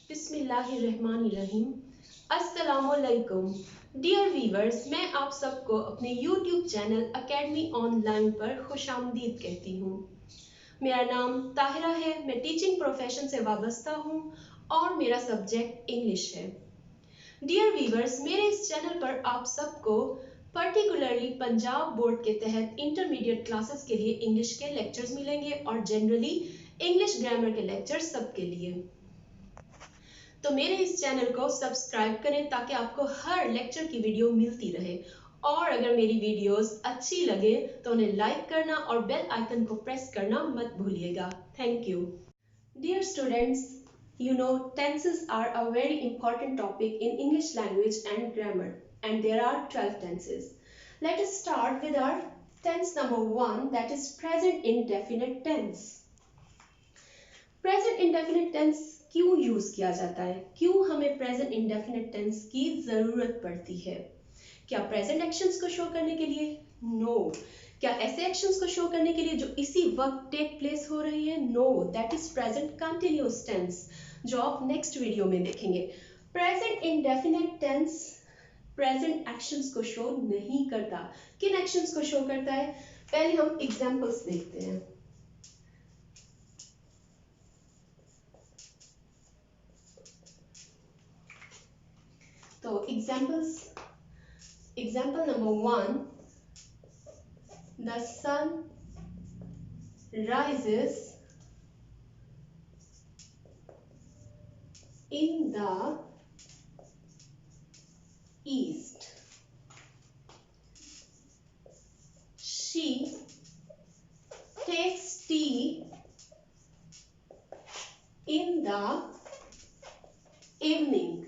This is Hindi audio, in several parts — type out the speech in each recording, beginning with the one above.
बिस्मिल्लाहिर्रहमानिर्रहीम। अस्सलामुअलैकुम डियर व्यूअर्स, मैं आप सबको अपने YouTube चैनल एकेडमी ऑनलाइन पर खुशामदीद कहती हूँ। मेरा नाम ताहिरा है, मैं टीचिंग प्रोफेशन से वाबस्ता हूँ और मेरा सब्जेक्ट इंग्लिश है। डियर व्यूअर्स, मेरे इस चैनल पर आप सबको पर्टिकुलरली पंजाब बोर्ड के तहत इंटरमीडिएट क्लासेस के लिए इंग्लिश के लेक्चर्स मिलेंगे और जनरली इंग्लिश ग्रामर के लेक्चर्स सबके लिए। तो मेरे इस चैनल को सब्सक्राइब करें ताकि आपको हर लेक्चर की वीडियो मिलती रहे, और अगर मेरी वीडियोस अच्छी लगे तो उन्हें लाइक करना और बेल आइकन को प्रेस करना मत भूलिएगा। Thank you. Dear students, you know tenses are a very important topic in English language and grammar, and there are 12 tenses. Let us start with our tense number 1, that is present indefinite tense. Present indefinite tense क्यों यूज किया जाता है, क्यों हमें प्रेजेंट इंडेफिनिट टेंस की जरूरत पड़ती है? क्या प्रेजेंट एक्शंस को शो करने के लिए? नो। क्या ऐसे एक्शंस को शो करने के लिए जो इसी वक्त टेक प्लेस हो रही है? No, that is present continuous tense, जो आप नेक्स्ट वीडियो में देखेंगे। Present indefinite tense present actions को शो नहीं करता। किन एक्शंस को शो करता है? पहले हम एग्जांपल्स देखते हैं। तो example number 1, the sun rises in the east. She takes tea in the evening.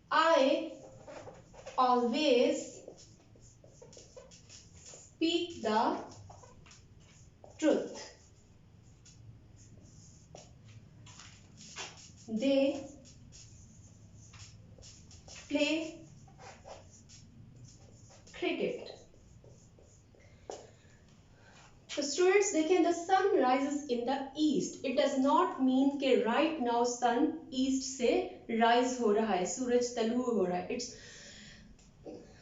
I always speak the truth. They play cricket. तो स्टूडेंट्स देखें, the sun rises in the east, it does not mean कि राइट नाउ सन ईस्ट से राइज हो रहा है, सूरज तलू हो रहा है। It's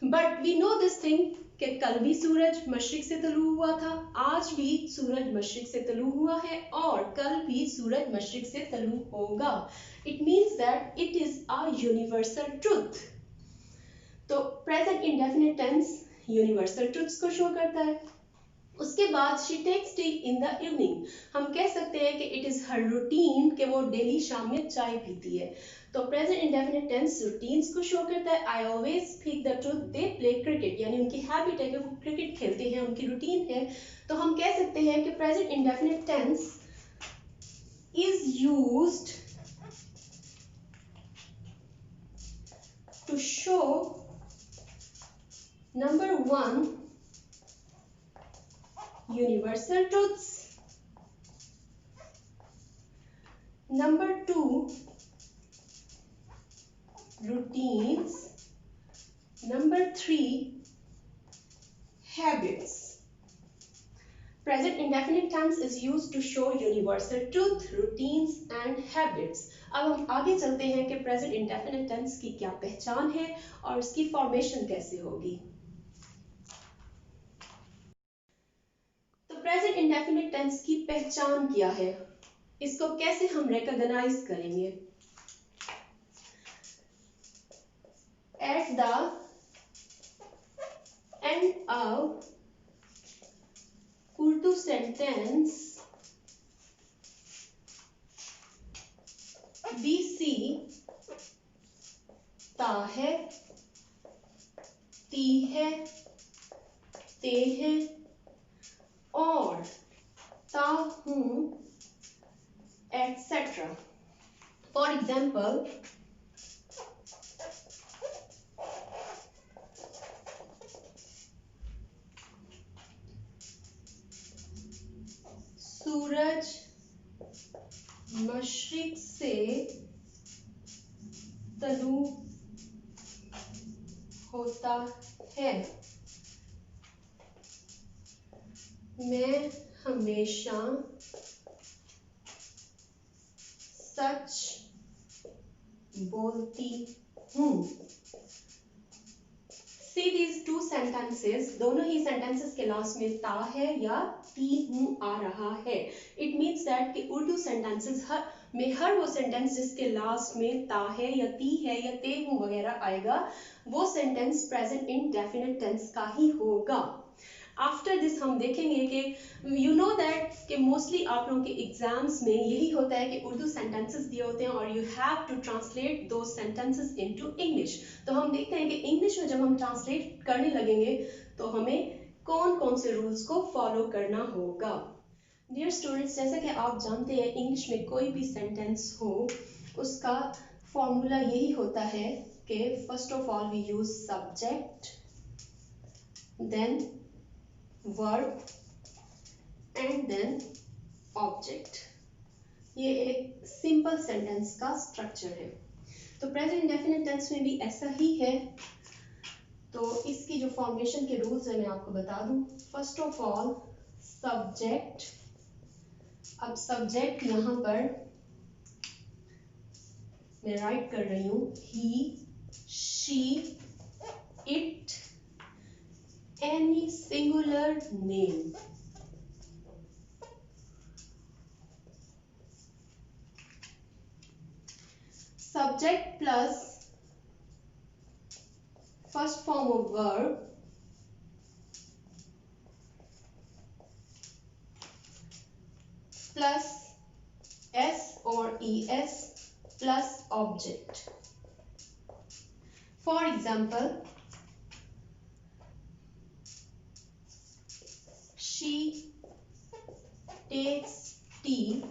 but we know this thing कि कल भी सूरज मशरिक से तलू हुआ था, आज भी सूरज मशरिक से तलू हुआ है और कल भी सूरज मशरिक से तलू होगा। It means that it is a universal truth. तो present indefinite tense universal truths को शो करता है। उसके बाद she takes tea in the evening, हम कह सकते हैं कि इट इज हर रूटीन कि वो डेली शाम में चाय पीती है। तो प्रेजेंट इंडेफिनिट टेंस रूटीन्स को शो करता है। I always speak the truth, they play cricket, यानी उनकी हैबिट है कि वो क्रिकेट खेलते हैं, उनकी रूटीन है। तो हम कह सकते हैं कि present indefinite tense is used to show number 1 universal truths, number 2 routines, number 3 habits. Present indefinite tense is used to show universal truth, routines and habits. अब हम आगे चलते हैं कि present indefinite tense की क्या पहचान है और इसकी फॉर्मेशन कैसे होगी। प्रेजेंट इंडेफिनिट टेंस की पहचान क्या है, इसको कैसे हम रिकॉग्नाइज करेंगे? At the end of Urdu sentence we see ता है, ती है, ते है और ता हूं एटसेट्रा। फॉर एग्जाम्पल, सूरज मशरिक से तलू होता है, मैं हमेशा सच बोलती हूँ। See these two sentences, दोनों ही sentences के लास्ट में ता है या ती हूँ आ रहा है। It means that कि उर्दू sentences हर वो सेंटेंस जिसके लास्ट में ता है या ती है या ते हूँ वगैरह आएगा, वो सेंटेंस प्रेजेंट इंडेफिनिट टेंस का ही होगा। आफ्टर दिस हम देखेंगे कि यू नो दैट कि मोस्टली आप लोगों के एग्जाम्स में यही होता है कि उर्दू सेंटेंसेस दिए होते हैं और यू हैव टू ट्रांसलेट दो सेंटेंसेस इनटू इंग्लिश। तो हम देखते हैं कि इंग्लिश में जब हम ट्रांसलेट करने लगेंगे तो हमें कौन कौन से रूल्स को फॉलो करना होगा। डियर स्टूडेंट्स, जैसा कि आप जानते हैं इंग्लिश में कोई भी सेंटेंस हो उसका फॉर्मूला यही होता है कि first of all we use subject, then verb and then object. ये एक सिंपल सेंटेंस का स्ट्रक्चर है। तो प्रेजेंट इंडेफिनिट टेंस में भी ऐसा ही है। तो इसकी जो फॉर्मेशन के रूल्स है मैं आपको बता दूं। फर्स्ट ऑफ ऑल सब्जेक्ट, अब सब्जेक्ट यहाँ पर मैं राइट कर रही हूँ he, she, it, any singular name। Subject plus first form of verb plus s or es plus object। For example, she takes tea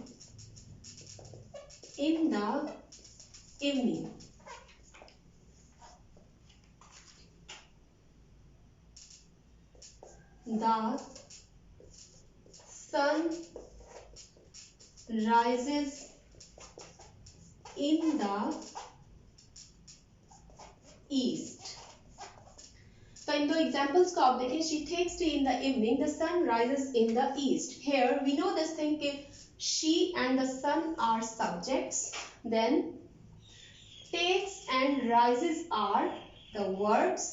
in the evening। The sun rises in the east। तो इन दो एग्जाम्पल्स को आप देखें। She takes tea in the evening, the sun rises in the east. Here we know this thing कि she and the sun are subjects, then takes and rises are the verbs,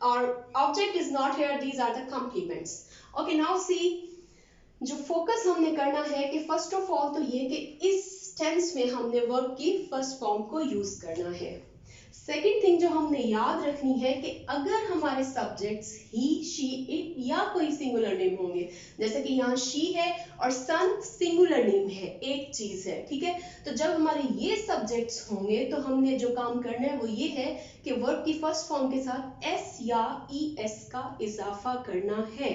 और object is not here, these are the complements. Okay, now see, जो फोकस हमने करना है कि फर्स्ट ऑफ ऑल तो ये कि इस टेंस में हमने वर्ब की फर्स्ट फॉर्म को यूज करना है। सेकेंड थिंग जो हमने याद रखनी है कि अगर हमारे सब्जेक्ट्स ही, शी, इट या कोई सिंगुलर नेम होंगे, जैसे कि यहाँ शी है और सन सिंगुलर नेम है, एक चीज है, ठीक है। तो जब हमारे ये सब्जेक्ट्स होंगे तो हमने जो काम करना है वो ये है कि वर्ब की फर्स्ट फॉर्म के साथ एस या ई एस का इजाफा करना है।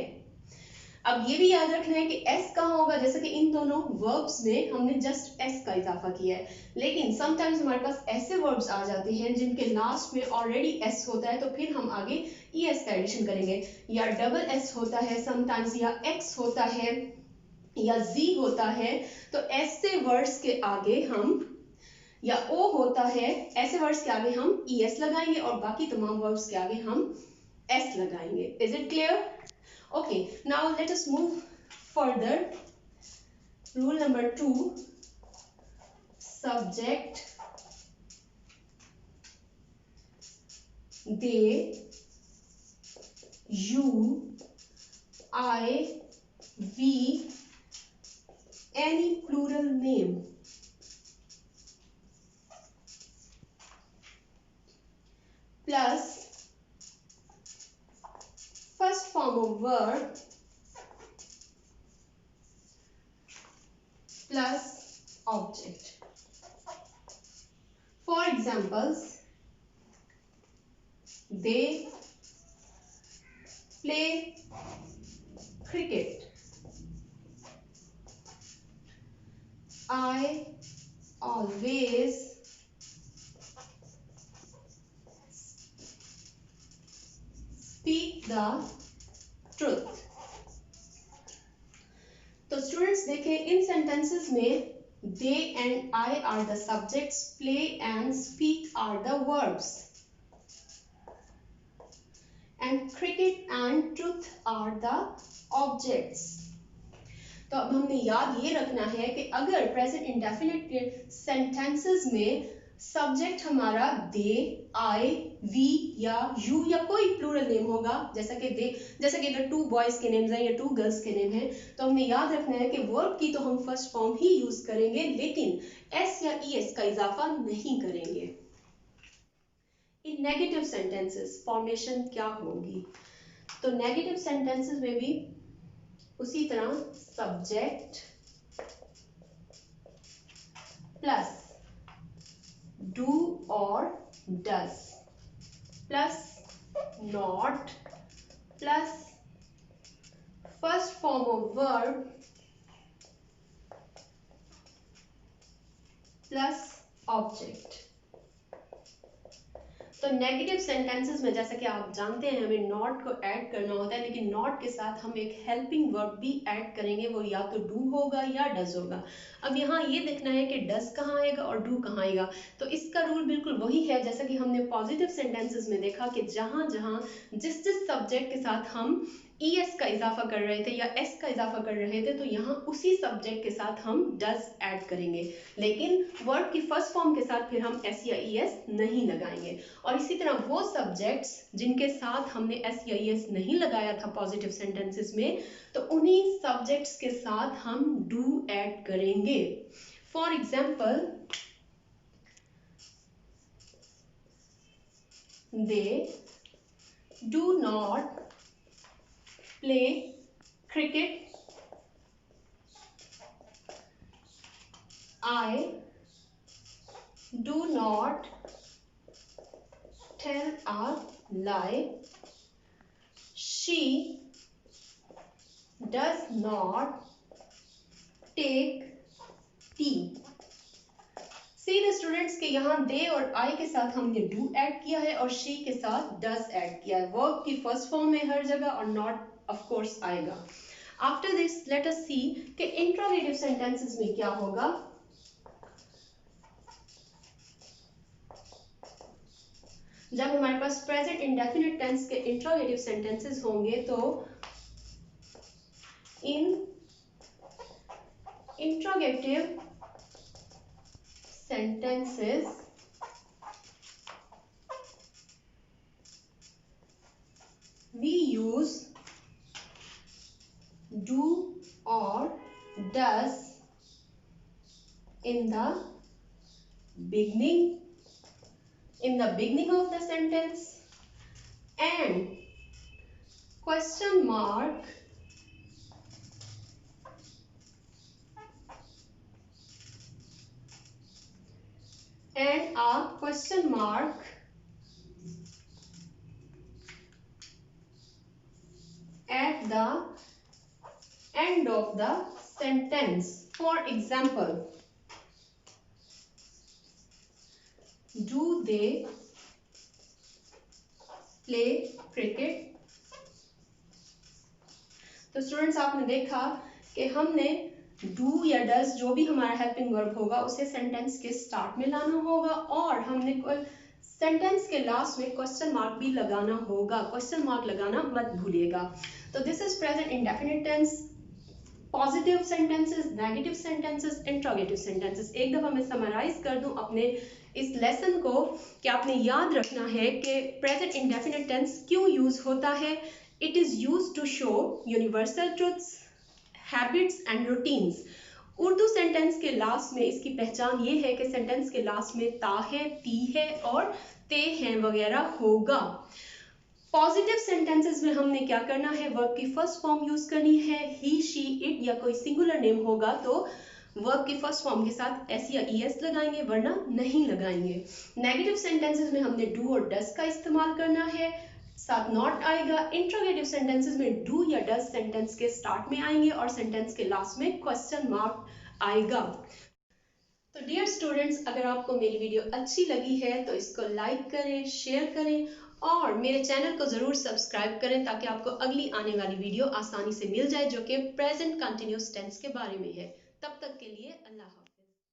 अब ये भी याद रखना है कि s कहाँ होगा, जैसे कि इन दोनों वर्ब्स में हमने जस्ट s का इजाफा किया है, लेकिन समटाइम्स हमारे पास ऐसे वर्ब्स आ जाते हैं जिनके लास्ट में ऑलरेडी s होता है, तो फिर हम आगे es का एडिशन करेंगे, या डबल s होता है समटाइम्स, या x होता है, या z होता है। तो ऐसे वर्ड्स के आगे हम, या o होता है, ऐसे वर्ड्स के आगे हम es लगाएंगे और बाकी तमाम वर्ड्स के आगे हम s लगाएंगे। Is it clear? Okay, now let us move further. Rule number 2, subject, they, you, I, we, any plural name plus first form of verb plus object. For examples, they play cricket, I always speak the truth। तो स्टूडेंट्स देखें, इन सेंटेंसेस में they and I are the subjects, play and speak are the verbs, and cricket and truth are the objects। तो अब हमने याद ये रखना है कि अगर प्रेजेंट इंडेफिनिट के सेंटेंसेस में सब्जेक्ट हमारा दे, आई, वी या यू या कोई प्लूरल नेम होगा, जैसा कि अगर 2 बॉयज के नेम्स हैं या 2 गर्ल्स के नेम हैं, तो हमने याद रखना है कि वर्ब की तो हम फर्स्ट फॉर्म ही यूज करेंगे, लेकिन एस या ईएस का इजाफा नहीं करेंगे। इन नेगेटिव सेंटेंसेस फॉर्मेशन क्या होगी? तो नेगेटिव सेंटेंसेस में भी उसी तरह सब्जेक्ट प्लस डू और does plus not plus first form of verb plus object. तो नेगेटिव सेंटेंसेस में जैसा कि आप जानते हैं हमें नॉट को ऐड करना होता है, लेकिन नॉट के साथ हम एक हेल्पिंग वर्ब भी ऐड करेंगे, वो या तो डू होगा या डज होगा। अब यहाँ ये देखना है कि डज कहाँ आएगा और डू कहाँ आएगा। तो इसका रूल बिल्कुल वही है जैसा कि हमने पॉजिटिव सेंटेंसेस में देखा कि जहाँ जहाँ जिस सब्जेक्ट के साथ हम ES का इजाफा कर रहे थे या S का इजाफा कर रहे थे, तो यहाँ उसी सब्जेक्ट के साथ हम डज ऐड करेंगे, लेकिन वर्ब की फर्स्ट फॉर्म के साथ फिर हम S या ES नहीं लगाएंगे। और इसी तरह वो सब्जेक्ट्स जिनके साथ हमने S या ES नहीं लगाया था पॉजिटिव सेंटेंसेस में, तो उन्हीं सब्जेक्ट्स के साथ हम डू ऐड करेंगे। For example, they do not play cricket, I do not tell a lie, she does not take tea। See the students के यहाँ दे और आई के साथ हमने डू ऐड किया है और शी के साथ डज ऐड किया है। वर्ब की फर्स्ट फॉर्म में हर जगह और नॉट ऑफ कोर्स आएगा। आफ्टर दिस लेट अस सी कि इंट्रोगेटिव सेंटेंसेस में क्या होगा। जब हमारे पास प्रेजेंट इंडेफिनिट टेंस के इंट्रोगेटिव सेंटेंसेस होंगे तो इन interrogative sentences we use do or does in the beginning of the sentence and question mark and a question mark at the end of the sentence. For example, do they play cricket? तो स्टूडेंट्स आपने देखा कि हमने डू या डज जो भी हमारा हेल्पिंग वर्ब होगा उसे सेंटेंस के स्टार्ट में लाना होगा और हमने सेंटेंस के लास्ट में क्वेश्चन मार्क भी लगाना होगा। क्वेश्चन मार्क लगाना मत भूलिएगा। तो this is present indefinite tense, positive sentences, negative sentences, interrogative sentences. एक दफा मैं समराइज कर दूं अपने इस लेसन को कि आपने याद रखना है कि प्रेजेंट इंडेफिनिट टेंस क्यों यूज होता है। It is used to show universal truths, habits and routines. Urdu sentence के लास्ट में इसकी पहचान ये है कि सेंटेंस के लास्ट में ता है, ती है और ते हैं वगैरह होगा। पॉजिटिव सेंटेंसेस में हमने क्या करना है, वर्ब की फर्स्ट फॉर्म यूज करनी है, ही, शी, इट या कोई सिंगुलर नेम होगा तो वर्ब की फर्स्ट फॉर्म के साथ एस या ईएस लगाएंगे वरना नहीं लगाएंगे। नेगेटिव सेंटेंसेस में हमने डू और डज का इस्तेमाल करना है, साथ नॉट आएगा। इंट्रोगेटिव सेंटेंसेस में डू या डज सेंटेंस के स्टार्ट में आएंगे और सेंटेंस के लास्ट में क्वेश्चन मार्क आएगा। तो डियर स्टूडेंट्स, अगर आपको मेरी वीडियो अच्छी लगी है तो इसको लाइक करें, शेयर करें और मेरे चैनल को जरूर सब्सक्राइब करें ताकि आपको अगली आने वाली वीडियो आसानी से मिल जाए जो कि प्रेजेंट कंटिन्यूअस टेंस के बारे में है। तब तक के लिए अल्लाह हाफ़िज़।